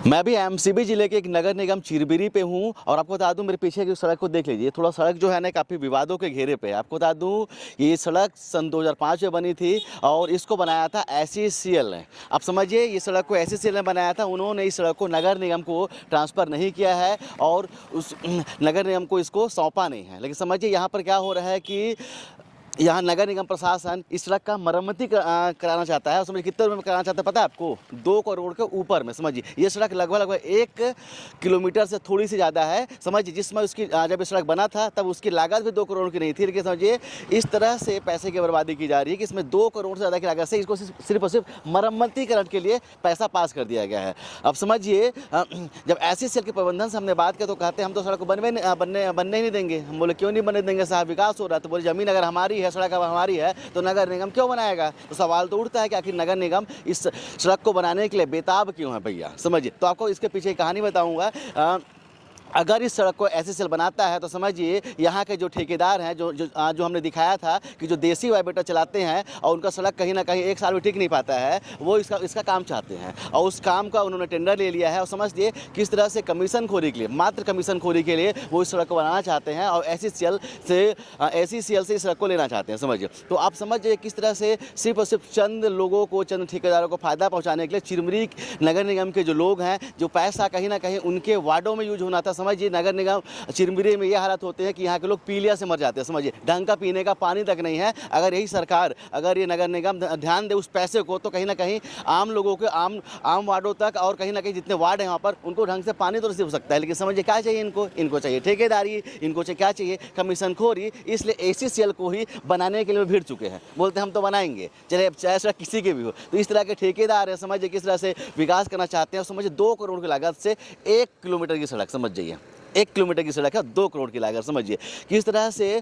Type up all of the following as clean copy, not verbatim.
मैं भी एमसीबी जिले के एक नगर निगम चिरबिरी पे हूँ और आपको बता दूं मेरे पीछे की सड़क को देख लीजिए। थोड़ा सड़क जो है ना काफ़ी विवादों के घेरे पे है। आपको बता दूं ये सड़क सन 2005 में बनी थी और इसको बनाया था एसईसीएल ने। आप समझिए ये सड़क को एसईसीएल ने बनाया था, उन्होंने इस सड़क को नगर निगम को ट्रांसफ़र नहीं किया है और उस नगर निगम को इसको सौंपा नहीं है। लेकिन समझिए यहाँ पर क्या हो रहा है कि यहाँ नगर निगम प्रशासन इस सड़क का मरम्मती कराना चाहता है और समझिए कितने रुपये में कराना चाहता है पता है आपको? 2 करोड़ के ऊपर में। समझिए ये सड़क लगभग 1 किलोमीटर से थोड़ी सी ज़्यादा है। समझिए जिसमें उसकी जब ये सड़क बना था तब उसकी लागत भी 2 करोड़ की नहीं थी, लेकिन समझिए इस तरह से पैसे की बर्बादी की जा रही है कि इसमें 2 करोड़ से ज़्यादा की लागत से इसको सिर्फ और सिर्फ मरम्मतीकरण के लिए पैसा पास कर दिया गया है। अब समझिए जब एसईसीएल के प्रबंधन से हमने बात किया तो कहते हैं हम तो सड़क को बनने ही नहीं देंगे। हम बोले क्यों नहीं बनने देंगे साहब, विकास हो रहा है। तो बोले ज़मीन अगर हमारी है, सड़क अब हमारी है तो नगर निगम क्यों बनाएगा? तो सवाल तो उठता है कि आखिर नगर निगम इस सड़क को बनाने के लिए बेताब क्यों है भैया। समझिए तो आपको इसके पीछे कहानी बताऊंगा। अगर इस सड़क को एसईसीएल बनाता है तो समझिए यहाँ के जो ठेकेदार हैं जो हमने दिखाया था कि जो देसी वाइब्रेटर चलाते हैं और उनका सड़क कहीं ना कहीं 1 साल में टिक नहीं पाता है, वो इसका काम चाहते हैं और उस काम का उन्होंने टेंडर ले लिया है और समझिए किस तरह से कमीशनखोरी के लिए, मात्र कमीशनखोरी के लिए वो इस सड़क को बनाना चाहते हैं और एसईसीएल से इस सड़क को लेना चाहते हैं। समझिए तो आप समझिए किस तरह से सिर्फ और सिर्फ चंद लोगों को, चंद ठेकेदारों को फ़ायदा पहुँचाने के लिए चिरमिरी नगर निगम के जो लोग हैं, जो पैसा कहीं ना कहीं उनके वार्डों में यूज होना था। समझिए नगर निगम चिरमिरी में ये हालत होते हैं कि यहाँ के लोग पीलिया से मर जाते हैं। समझिए ढंग का पीने का पानी तक नहीं है। अगर यही सरकार, अगर ये नगर निगम ध्यान दे उस पैसे को तो कहीं ना कहीं आम लोगों के आम वार्डों तक और कहीं ना कहीं जितने वार्ड हैं वहाँ पर उनको ढंग से पानी तो नहीं हो सकता है। लेकिन समझिए क्या चाहिए इनको चाहिए ठेकेदारी, इनको क्या चाहिए कमीशनखोरी। इसलिए एसईसीएल को ही बनाने के लिए भिड़ चुके हैं, बोलते हैं हम तो बनाएंगे चाहे सड़क किसी के भी हो। तो इस तरह के ठेकेदार हैं। समझिए किस तरह से विकास करना चाहते हैं। समझिए 2 करोड़ की लागत से 1 किलोमीटर की सड़क, समझ जाइए 1 किलोमीटर की सड़क है 2 करोड़ की लागत। समझिए किस तरह से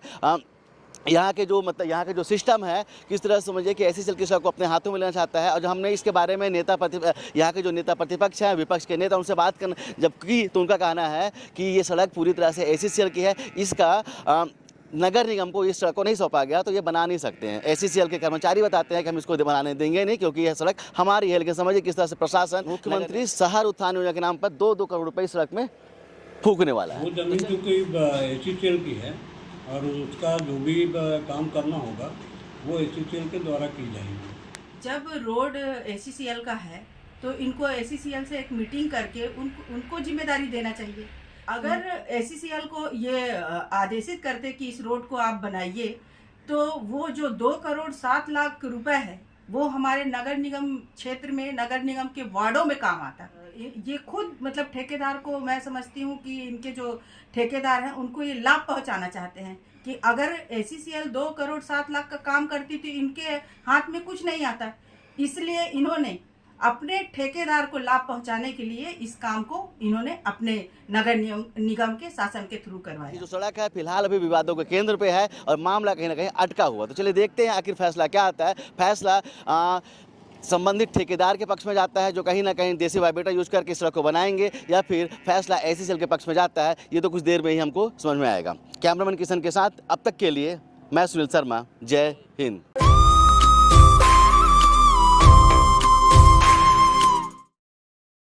यहाँ के जो सिस्टम है, किस तरह से समझिए कि एसईसीएल की सड़क को अपने हाथों में लेना चाहता है। और जब हमने इसके बारे में यहाँ के जो नेता प्रतिपक्ष हैं, विपक्ष के नेता, उनसे बात करना जब की तो उनका कहना है कि ये सड़क पूरी तरह से एसईसीएल की है, इसका नगर निगम को इस सड़क को नहीं सौंपा गया तो ये बना नहीं सकते हैं। एसईसीएल के कर्मचारी बताते हैं कि हम इसको बनाने देंगे नहीं क्योंकि यह सड़क हमारी है। लेकिन समझिए किस तरह से प्रशासन, मुख्यमंत्री शहर उत्थान योजना के नाम पर 2-2 करोड़ रुपये इस सड़क में फूकने वाला है। वो जमीन चूँकि एसईसीएल की है और उसका जो भी काम करना होगा वो एसईसीएल के द्वारा की जाएगी। जब रोड एसईसीएल का है तो इनको एसईसीएल से एक मीटिंग करके उनको जिम्मेदारी देना चाहिए। अगर एसईसीएल को ये आदेशित करते कि इस रोड को आप बनाइए तो वो जो 2 करोड़ 7 लाख रुपए है वो हमारे नगर निगम क्षेत्र में, नगर निगम के वार्डों में काम आता। ये खुद मतलब ठेकेदार को मैं समझती हूँ कि इनके जो ठेकेदार हैं उनको ये लाभ पहुँचाना चाहते हैं कि अगर एसईसीएल 2 करोड़ 7 लाख का काम करती तो इनके हाथ में कुछ नहीं आता। इसलिए इन्होंने अपने ठेकेदार को लाभ पहुंचाने के लिए इस काम को इन्होंने अपने नगर निगम के शासन के थ्रू करवाया। जो सड़क है फिलहाल अभी विवादों के केंद्र पे है और मामला कहीं ना कहीं अटका हुआ। तो चलिए देखते हैं आखिर फैसला क्या आता है। फैसला संबंधित ठेकेदार के पक्ष में जाता है जो कहीं ना कहीं देसी वाइब्रेटर यूज करके सड़क को बनाएंगे, या फिर फैसला एसईसीएल के पक्ष में जाता है। ये तो कुछ देर में ही हमको समझ में आएगा। कैमरामैन किशन के साथ अब तक के लिए मैं सुनील शर्मा, जय हिंद।